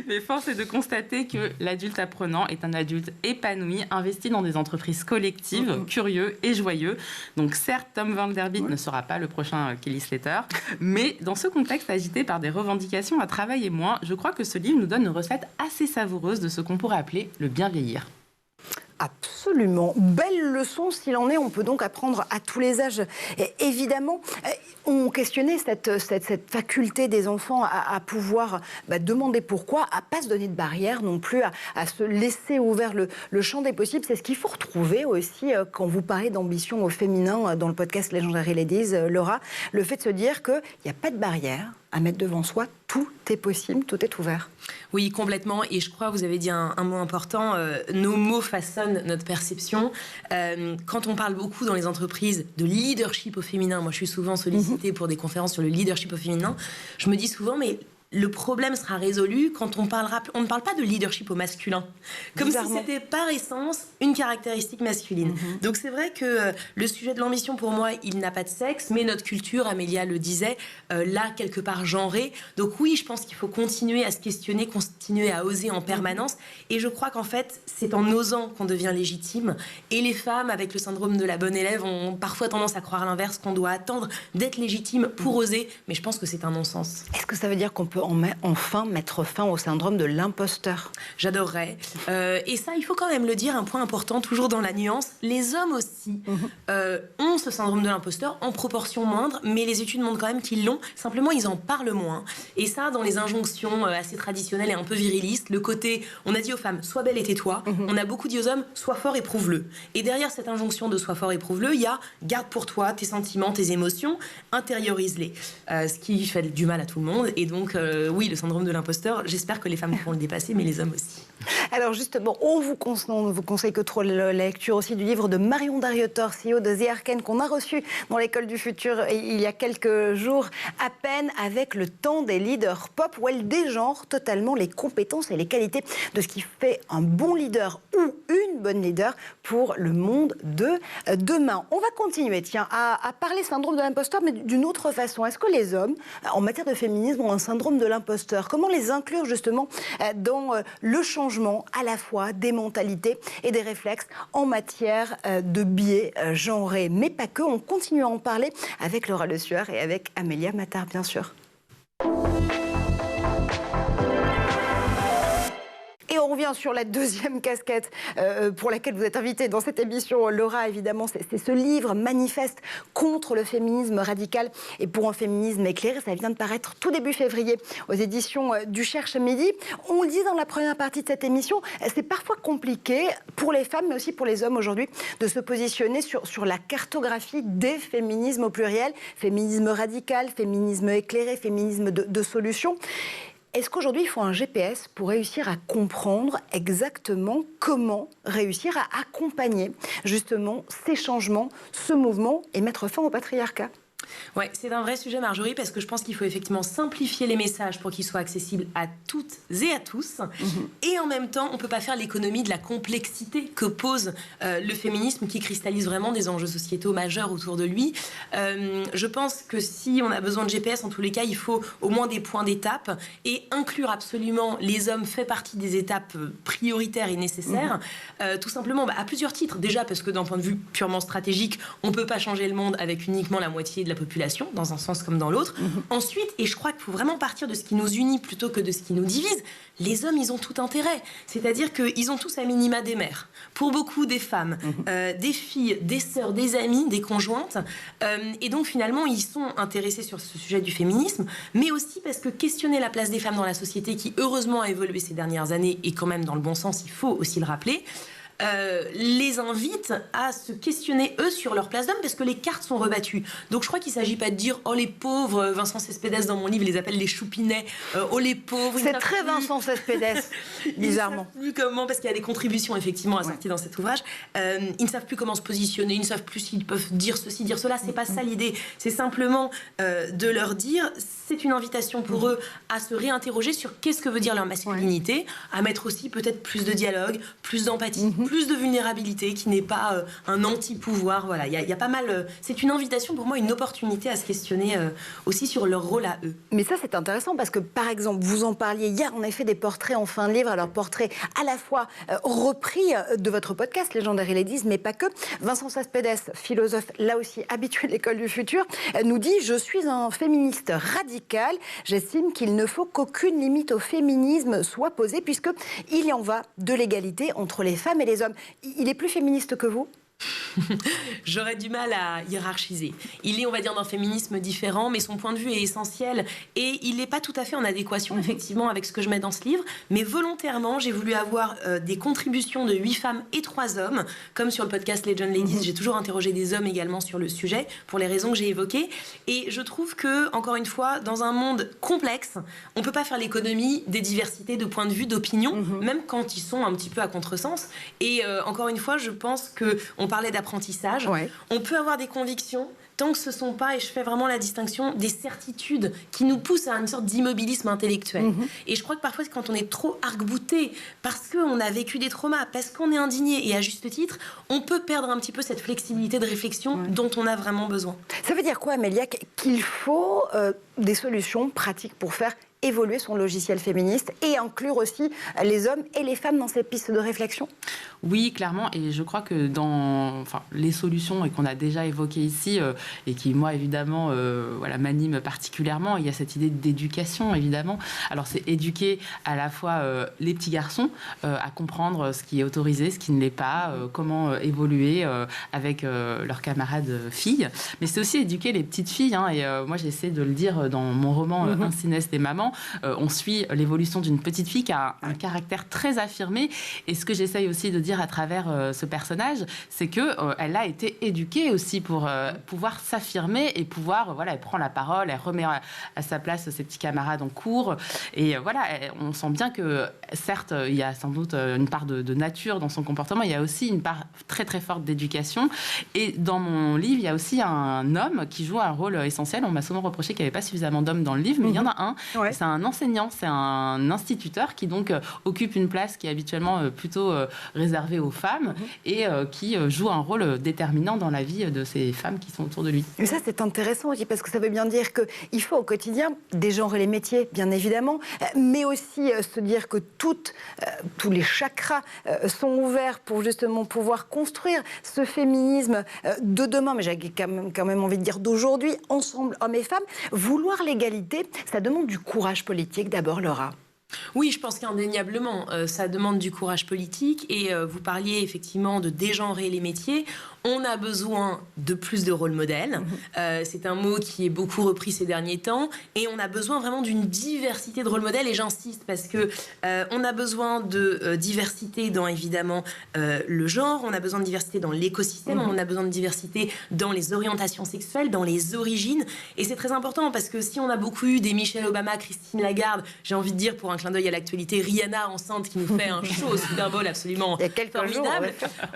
Mais force est de constater que l'adulte apprenant est un adulte épanoui, investi dans des entreprises collectives, curieux et joyeux. Donc certes, Tom van Der Bilt ne sera pas le prochain Kelly Slater, mais dans ce contexte agité par des revendications à travailler moins, je crois que ce livre nous donne une recette assez savoureuse de ce qu'on pourrait appeler le bien vieillir. Absolument. Belle leçon, s'il en est. On peut donc apprendre à tous les âges. Et évidemment, on questionnait cette faculté des enfants à pouvoir demander pourquoi, à ne pas se donner de barrière non plus, à se laisser ouvert le champ des possibles. C'est ce qu'il faut retrouver aussi quand vous parlez d'ambition au féminin dans le podcast Legendary Ladies, Laura. Le fait de se dire qu'il n'y a pas de barrière à mettre devant soi, tout est possible, tout est ouvert. Oui, complètement. Et je crois, vous avez dit un mot important, nos mots façonnent notre perception. Quand on parle beaucoup dans les entreprises de leadership au féminin, moi je suis souvent sollicitée pour des conférences sur le leadership au féminin, je me dis souvent, mais le problème sera résolu quand on ne parle pas de leadership au masculin. Comme si c'était par essence une caractéristique masculine. Donc c'est vrai que le sujet de l'ambition, pour moi, il n'a pas de sexe, mais notre culture, Amélia le disait, là, quelque part genrée. Donc oui, je pense qu'il faut continuer à se questionner, continuer à oser en permanence. Et je crois qu'en fait, c'est en osant qu'on devient légitime. Et les femmes, avec le syndrome de la bonne élève, ont parfois tendance à croire l'inverse, qu'on doit attendre d'être légitime pour oser. Mais je pense que c'est un non-sens. Est-ce que ça veut dire qu'on peut enfin mettre fin au syndrome de l'imposteur? J'adorerais. Et ça, il faut quand même le dire, un point important, toujours dans la nuance. Les hommes aussi ont ce syndrome de l'imposteur en proportion moindre, mais les études montrent quand même qu'ils l'ont. Simplement, ils en parlent moins. Et ça, dans les injonctions assez traditionnelles et un peu virilistes, le côté, on a dit aux femmes, sois belle et tais-toi. On a beaucoup dit aux hommes, sois fort et prouve-le. Et derrière cette injonction de sois fort et prouve-le, il y a garde pour toi tes sentiments, tes émotions, intériorise-les. Ce qui fait du mal à tout le monde. Et donc, oui, le syndrome de l'imposteur, j'espère que les femmes pourront le dépasser, mais les hommes aussi. Alors justement, on ne vous conseille que trop la lecture aussi du livre de Marion Darrieutor, CEO de The Arken, qu'on a reçu dans l'école du futur il y a quelques jours à peine, avec le temps des leaders pop, où elle dégenre totalement les compétences et les qualités de ce qui fait un bon leader ou une bonne leader pour le monde de demain. On va continuer, à parler syndrome de l'imposteur, mais d'une autre façon. Est-ce que les hommes, en matière de féminisme, ont un syndrome de l'imposteur? Comment les inclure justement dans le changement à la fois des mentalités et des réflexes en matière de biais genrés? Mais pas que, on continue à en parler avec Laura Le Sueur et avec Amélia Mattar, bien sûr. Et on on revient sur la deuxième casquette pour laquelle vous êtes invitée dans cette émission, Laura, évidemment, c'est ce livre manifeste contre le féminisme radical et pour un féminisme éclairé. Ça vient de paraître tout début février aux éditions du Cherche Midi. On le dit dans la première partie de cette émission, c'est parfois compliqué pour les femmes, mais aussi pour les hommes aujourd'hui, de se positionner sur la cartographie des féminismes au pluriel, féminisme radical, féminisme éclairé, féminisme de solution. Est-ce qu'aujourd'hui, il faut un GPS pour réussir à comprendre exactement comment réussir à accompagner justement ces changements, ce mouvement et mettre fin au patriarcat ? Ouais, c'est un vrai sujet, Marjorie, parce que je pense qu'il faut effectivement simplifier les messages pour qu'ils soient accessibles à toutes et à tous. Et en même temps, on ne peut pas faire l'économie de la complexité que pose le féminisme, qui cristallise vraiment des enjeux sociétaux majeurs autour de lui. Je pense que si on a besoin de GPS, en tous les cas, il faut au moins des points d'étape et inclure absolument les hommes fait partie des étapes prioritaires et nécessaires, tout simplement à plusieurs titres. Déjà, parce que d'un point de vue purement stratégique, on ne peut pas changer le monde avec uniquement la moitié de la population, dans un sens comme dans l'autre. Ensuite, et je crois qu'il faut vraiment partir de ce qui nous unit plutôt que de ce qui nous divise, les hommes, ils ont tout intérêt. C'est-à-dire qu'ils ont tous à minima des mères. Pour beaucoup, des femmes, des filles, des sœurs, des amies, des conjointes. Et donc, finalement, ils sont intéressés sur ce sujet du féminisme, mais aussi parce que questionner la place des femmes dans la société, qui heureusement a évolué ces dernières années, et quand même dans le bon sens, il faut aussi le rappeler, les invite à se questionner eux sur leur place d'homme, parce que les cartes sont rebattues. Donc je crois qu'il ne s'agit pas de dire oh les pauvres, Vincent Cespedes dans mon livre les appelle les choupinets, oh les pauvres. C'est très Vincent Cespedes, bizarrement. Ils ne savent plus comment, parce qu'il y a des contributions effectivement assorties dans cet ouvrage. Ils ne savent plus comment se positionner, ils ne savent plus s'ils peuvent dire ceci, dire cela. C'est pas ça l'idée. C'est simplement de leur dire, c'est une invitation pour eux à se réinterroger sur qu'est-ce que veut dire leur masculinité, à mettre aussi peut-être plus de dialogue, plus d'empathie, plus de vulnérabilité, qui n'est pas un anti-pouvoir. Voilà, il y a pas mal. C'est une invitation pour moi, une opportunité à se questionner aussi sur leur rôle à eux. Mais ça, c'est intéressant parce que, par exemple, vous en parliez hier, on a fait des portraits en fin de livre. Alors, portraits à la fois repris de votre podcast, Legendary Ladies, mais pas que. Vincent Cespedes, philosophe, là aussi habitué de l'école du futur, nous dit « Je suis un féministe radical. J'estime qu'il ne faut qu'aucune limite au féminisme soit posée puisqu'il y en va de l'égalité entre les femmes et les hommes. » Il est plus féministe que vous ? J'aurais du mal à hiérarchiser. Il est, on va dire, d'un féminisme différent, mais son point de vue est essentiel et il n'est pas tout à fait en adéquation, effectivement, avec ce que je mets dans ce livre. Mais volontairement, j'ai voulu avoir des contributions de 8 femmes et 3 hommes, comme sur le podcast Legend Ladies. J'ai toujours interrogé des hommes également sur le sujet, pour les raisons que j'ai évoquées. Et je trouve que, encore une fois, dans un monde complexe, on ne peut pas faire l'économie des diversités de points de vue, d'opinions, même quand ils sont un petit peu à contresens. Et encore une fois, je pense qu'on parlait d'apprentissage. On peut avoir des convictions tant que ce ne sont pas, et je fais vraiment la distinction, des certitudes qui nous poussent à une sorte d'immobilisme intellectuel. Et je crois que parfois, quand on est trop arc-bouté, parce qu'on a vécu des traumas, parce qu'on est indigné, et à juste titre, on peut perdre un petit peu cette flexibilité de réflexion dont on a vraiment besoin. Ça veut dire quoi, Amélia ? Qu'il faut des solutions pratiques pour faire évoluer son logiciel féministe et inclure aussi les hommes et les femmes dans ces pistes de réflexion ? Oui, clairement, et je crois que dans les solutions et qu'on a déjà évoquées ici, et qui, moi, évidemment, m'animent particulièrement, il y a cette idée d'éducation, évidemment. Alors, c'est éduquer à la fois les petits garçons à comprendre ce qui est autorisé, ce qui ne l'est pas, comment évoluer avec leurs camarades filles, mais c'est aussi éduquer les petites filles, et moi, j'essaie de le dire dans mon roman Incineste et Maman. On suit l'évolution d'une petite fille qui a un caractère très affirmé, et ce que j'essaye aussi de dire à travers ce personnage, c'est qu'elle a été éduquée aussi pour pouvoir s'affirmer et pouvoir, elle prend la parole, elle remet à sa place ses petits camarades en cours, et on sent bien que certes, il y a sans doute une part de nature dans son comportement, il y a aussi une part très très forte d'éducation, et dans mon livre, il y a aussi un homme qui joue un rôle essentiel. On m'a souvent reproché qu'il n'y avait pas suffisamment d'hommes dans le livre, mais il y en a un. C'est un enseignant, c'est un instituteur qui donc occupe une place qui est habituellement plutôt réservée aux femmes et qui joue un rôle déterminant dans la vie de ces femmes qui sont autour de lui. Mais ça, c'est intéressant aussi parce que ça veut bien dire qu'il faut au quotidien dégenrer les métiers, bien évidemment, mais aussi se dire que tous les chakras sont ouverts pour justement pouvoir construire ce féminisme de demain, mais j'ai quand même envie de dire d'aujourd'hui, ensemble, hommes et femmes. Vouloir l'égalité, ça demande du courage politique d'abord, Laura. Oui, je pense qu'indéniablement, ça demande du courage politique et vous parliez effectivement de dégenrer les métiers. On a besoin de plus de rôle modèles. C'est un mot qui est beaucoup repris ces derniers temps et on a besoin vraiment d'une diversité de rôle modèles et j'insiste parce que on a besoin de diversité dans évidemment le genre, on a besoin de diversité dans l'écosystème, on a besoin de diversité dans les orientations sexuelles, dans les origines et c'est très important parce que si on a beaucoup eu des Michelle Obama, Christine Lagarde, j'ai envie de dire pour un clin d'œil à l'actualité, Rihanna enceinte qui nous fait un show au Super Bowl absolument formidable.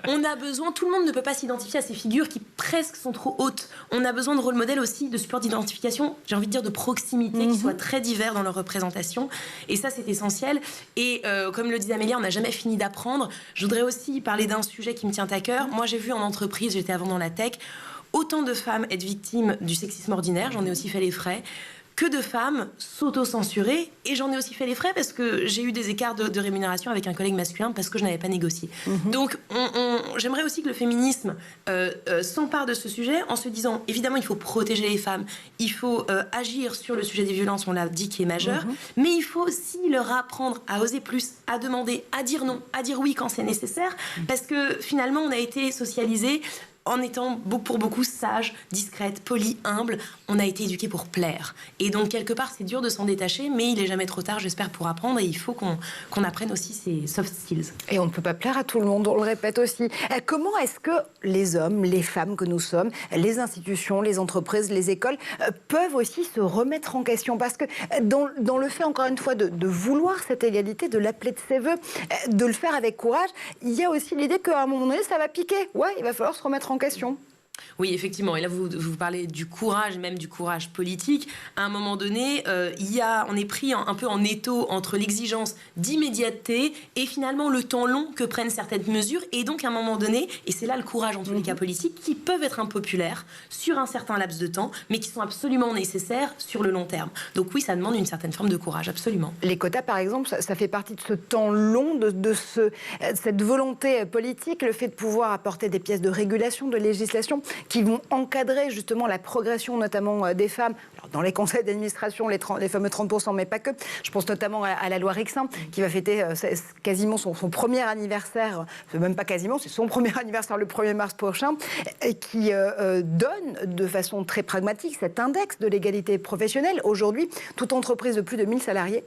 On a besoin, tout le monde ne peut pas s'identifier à ces figures qui presque sont trop hautes. On a besoin de rôle modèle aussi, de support d'identification, j'ai envie de dire de proximité, qui soient très divers dans leur représentation. Et ça, c'est essentiel. Et comme le disait Amélia, on n'a jamais fini d'apprendre. Je voudrais aussi parler d'un sujet qui me tient à cœur. Moi, j'ai vu en entreprise, j'étais avant dans la tech, autant de femmes être victimes du sexisme ordinaire, j'en ai aussi fait les frais, que de femmes s'auto-censurer. Et j'en ai aussi fait les frais parce que j'ai eu des écarts de rémunération avec un collègue masculin parce que je n'avais pas négocié. Donc, j'aimerais aussi que le féminisme s'empare de ce sujet en se disant, évidemment, il faut protéger les femmes, il faut agir sur le sujet des violences, on l'a dit, qui est majeur, mais il faut aussi leur apprendre à oser plus, à demander, à dire non, à dire oui quand c'est nécessaire, parce que finalement, on a été socialisés en étant pour beaucoup sage, discrète, polie, humble. On a été éduqués pour plaire. Et donc, quelque part, c'est dur de s'en détacher, mais il n'est jamais trop tard, j'espère, pour apprendre. Et il faut qu'on apprenne aussi ces soft skills. Et on ne peut pas plaire à tout le monde, on le répète aussi. Comment est-ce que les hommes, les femmes que nous sommes, les institutions, les entreprises, les écoles, peuvent aussi se remettre en question? Parce que dans le fait, encore une fois, de vouloir cette égalité, de l'appeler de ses voeux, de le faire avec courage, il y a aussi l'idée qu'à un moment donné, ça va piquer. Ouais, il va falloir se remettre en question. Oui, effectivement. Et là, vous parlez du courage, même du courage politique. À un moment donné, on est pris un peu en étau entre l'exigence d'immédiateté et finalement le temps long que prennent certaines mesures. Et donc, à un moment donné, et c'est là le courage en tous les cas politiques, qui peuvent être impopulaires sur un certain laps de temps, mais qui sont absolument nécessaires sur le long terme. Donc oui, ça demande une certaine forme de courage, absolument. Les quotas, par exemple, ça fait partie de ce temps long, de cette volonté politique, le fait de pouvoir apporter des pièces de régulation, de législation, qui vont encadrer justement la progression notamment des femmes. Alors, dans les conseils d'administration, les fameux 30%, mais pas que. Je pense notamment à la loi Rixin, qui va fêter quasiment son premier anniversaire, même pas quasiment, c'est son premier anniversaire le 1er mars prochain, et qui donne de façon très pragmatique cet index de l'égalité professionnelle. Aujourd'hui, toute entreprise de plus de 1000 salariés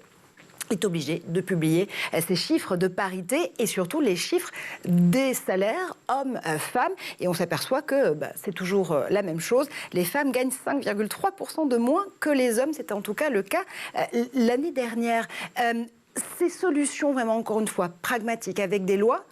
est obligé de publier ces chiffres de parité et surtout les chiffres des salaires hommes-femmes. Et on s'aperçoit que c'est toujours la même chose. Les femmes gagnent 5,3% de moins que les hommes. C'était en tout cas le cas l'année dernière. Ces solutions, vraiment, encore une fois, pragmatiques avec des lois,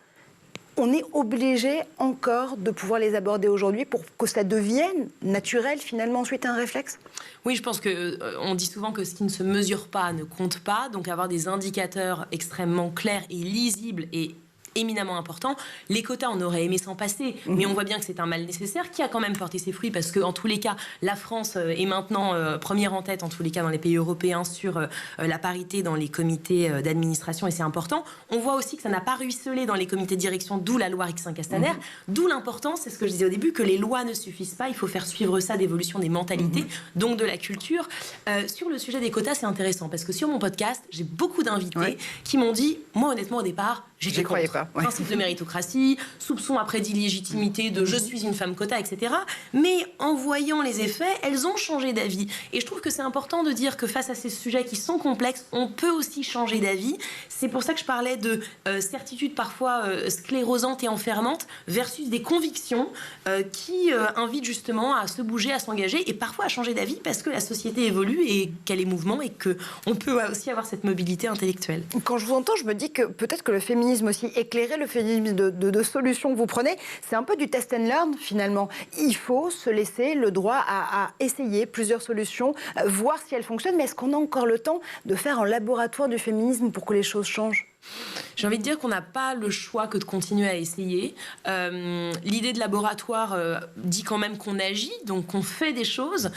on est obligé encore de pouvoir les aborder aujourd'hui pour que ça devienne naturel, finalement, ensuite un réflexe? Oui, je pense qu'on dit souvent que ce qui ne se mesure pas ne compte pas. Donc avoir des indicateurs extrêmement clairs et lisibles et éminemment important. Les quotas, on aurait aimé s'en passer, mais on voit bien que c'est un mal nécessaire qui a quand même porté ses fruits parce qu'en tous les cas, la France est maintenant première en tête, en tous les cas dans les pays européens, sur la parité dans les comités d'administration et c'est important. On voit aussi que ça n'a pas ruisselé dans les comités de direction, d'où la loi Rixin-Castaner, d'où l'importance, c'est ce que je disais au début, que les lois ne suffisent pas, il faut faire suivre ça d'évolution des mentalités, donc de la culture. Sur le sujet des quotas, c'est intéressant parce que sur mon podcast, j'ai beaucoup d'invités qui m'ont dit, moi honnêtement au départ, j'y croyais pas. Principe de méritocratie, soupçon après d'illégitimité, de je suis une femme quota, etc. Mais en voyant les effets, elles ont changé d'avis. Et je trouve que c'est important de dire que face à ces sujets qui sont complexes, on peut aussi changer d'avis. C'est pour ça que je parlais de certitudes parfois sclérosantes et enfermantes versus des convictions qui invitent justement à se bouger, à s'engager et parfois à changer d'avis parce que la société évolue et qu'elle est mouvement et qu'on peut aussi avoir cette mobilité intellectuelle. Quand je vous entends, je me dis que peut-être que le féminisme aussi éclairer le féminisme de solutions que vous prenez, c'est un peu du test and learn finalement. Il faut se laisser le droit à essayer plusieurs solutions, voir si elles fonctionnent, mais est-ce qu'on a encore le temps de faire un laboratoire du féminisme pour que les choses changent ? J'ai envie de dire qu'on n'a pas le choix que de continuer à essayer. L'idée de laboratoire dit quand même qu'on agit, donc qu'on fait des choses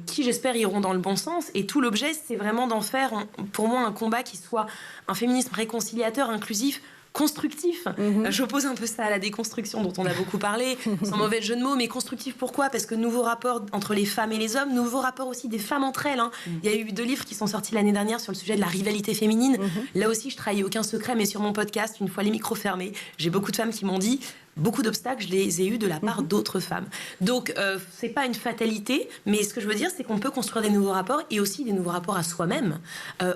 qui, j'espère, iront dans le bon sens. Et tout l'objet, c'est vraiment d'en faire, pour moi, un combat qui soit un féminisme réconciliateur, inclusif, constructif. J'oppose un peu ça à la déconstruction dont on a beaucoup parlé, sans mauvais jeu de mots, mais constructif pourquoi ? Parce que nouveau rapport entre les femmes et les hommes, nouveau rapport aussi des femmes entre elles. Il y a eu 2 livres qui sont sortis l'année dernière sur le sujet de la rivalité féminine. Là aussi, je trahis aucun secret, mais sur mon podcast, une fois les micros fermés, j'ai beaucoup de femmes qui m'ont dit beaucoup d'obstacles, je les ai eus de la part d'autres femmes. Donc, c'est pas une fatalité, mais ce que je veux dire, c'est qu'on peut construire des nouveaux rapports et aussi des nouveaux rapports à soi-même,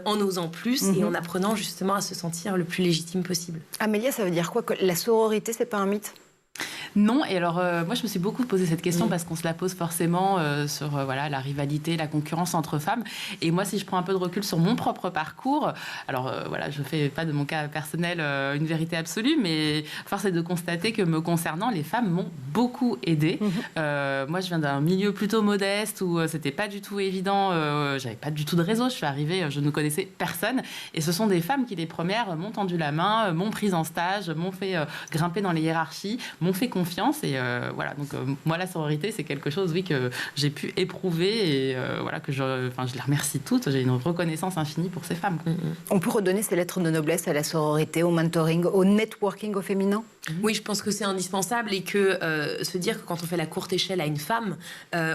en osant plus et en apprenant justement à se sentir le plus légitime possible. Amélia, ça veut dire quoi que la sororité, c'est pas un mythe ? Non, et alors moi je me suis beaucoup posé cette question parce qu'on se la pose forcément sur voilà, la rivalité, la concurrence entre femmes. Et moi, si je prends un peu de recul sur mon propre parcours, alors voilà, je fais pas de mon cas personnel une vérité absolue, mais force est de constater que me concernant, les femmes m'ont beaucoup aidée. Moi, je viens d'un milieu plutôt modeste où c'était pas du tout évident, j'avais pas du tout de réseau, je suis arrivée, je ne connaissais personne. Et ce sont des femmes qui, les premières, m'ont tendu la main, m'ont prise en stage, m'ont fait grimper dans les hiérarchies, m'ont fait confiance et voilà, donc moi la sororité c'est quelque chose oui que j'ai pu éprouver et voilà que je les remercie toutes, j'ai une reconnaissance infinie pour ces femmes. On peut redonner ces lettres de noblesse à la sororité, au mentoring, au networking au féminin ? Oui, je pense que c'est indispensable et que se dire que quand on fait la courte échelle à une femme,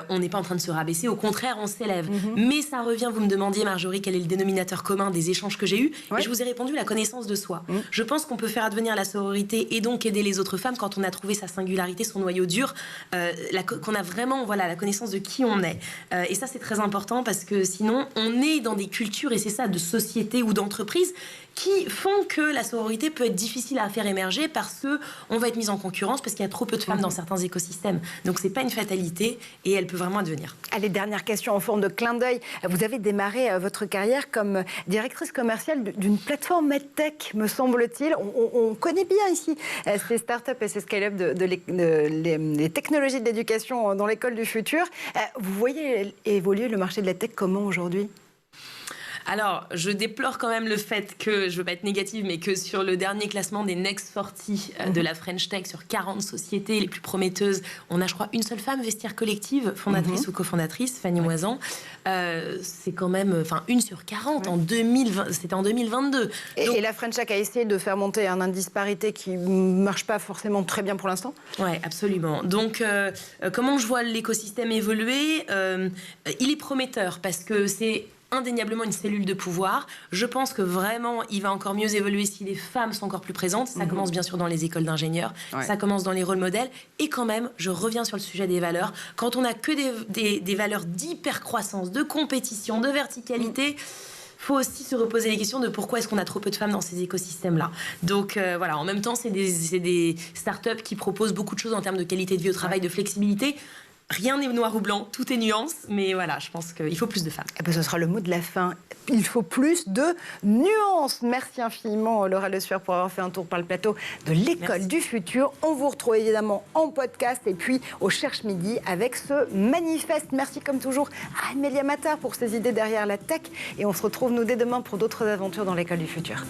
on n'est pas en train de se rabaisser, au contraire, on s'élève. Mais ça revient, vous me demandiez, Marjorie, quel est le dénominateur commun des échanges que j'ai eus, et je vous ai répondu, la connaissance de soi. Je pense qu'on peut faire advenir la sororité et donc aider les autres femmes quand on a trouvé sa singularité, son noyau dur, qu'on a vraiment la connaissance de qui on est. Et ça, c'est très important parce que sinon, on est dans des cultures, et c'est ça, de société ou d'entreprise, qui font que la sororité peut être difficile à faire émerger parce qu'on va être mise en concurrence, parce qu'il y a trop peu de femmes dans certains écosystèmes. Donc, c'est pas une fatalité et elle peut vraiment advenir. Allez, dernière question en forme de clin d'œil. Vous avez démarré votre carrière comme directrice commerciale d'une plateforme MedTech, me semble-t-il. On connaît bien ici ces startups et ces scale-up les technologies de l'éducation dans l'école du futur. Vous voyez évoluer le marché de la tech comment aujourd'hui ? Alors, je déplore quand même le fait que, je ne veux pas être négative, mais que sur le dernier classement des Next 40 de la French Tech, sur 40 sociétés les plus prometteuses, on a, je crois, une seule femme, Vestiaire Collective, fondatrice ou cofondatrice, Fanny Moisan. C'est quand même, une sur 40, en 2020, c'était en 2022. Et la French Tech a essayé de faire monter un indice parité qui ne marche pas forcément très bien pour l'instant ? Oui, absolument. Donc, comment je vois l'écosystème évoluer ? Il est prometteur, parce que c'est indéniablement une cellule de pouvoir. Je pense que vraiment, il va encore mieux évoluer si les femmes sont encore plus présentes. Ça commence bien sûr dans les écoles d'ingénieurs, ça commence dans les rôles modèles. Et quand même, je reviens sur le sujet des valeurs. Quand on n'a que des valeurs d'hypercroissance, de compétition, de verticalité, faut aussi se reposer les questions de pourquoi est-ce qu'on a trop peu de femmes dans ces écosystèmes-là. Donc voilà, en même temps, c'est des startups qui proposent beaucoup de choses en termes de qualité de vie au travail, de flexibilité. Rien n'est noir ou blanc, tout est nuance, mais voilà, je pense qu'il faut plus de femmes. Eh bien, ce sera le mot de la fin. Il faut plus de nuances. Merci infiniment, Laura Le Sueur, pour avoir fait un tour par le plateau de l'École du Futur. On vous retrouve évidemment en podcast et puis au Cherche Midi avec ce manifeste. Merci comme toujours à Amélia Matar pour ses idées derrière la tech. Et on se retrouve, nous, dès demain pour d'autres aventures dans l'École du Futur.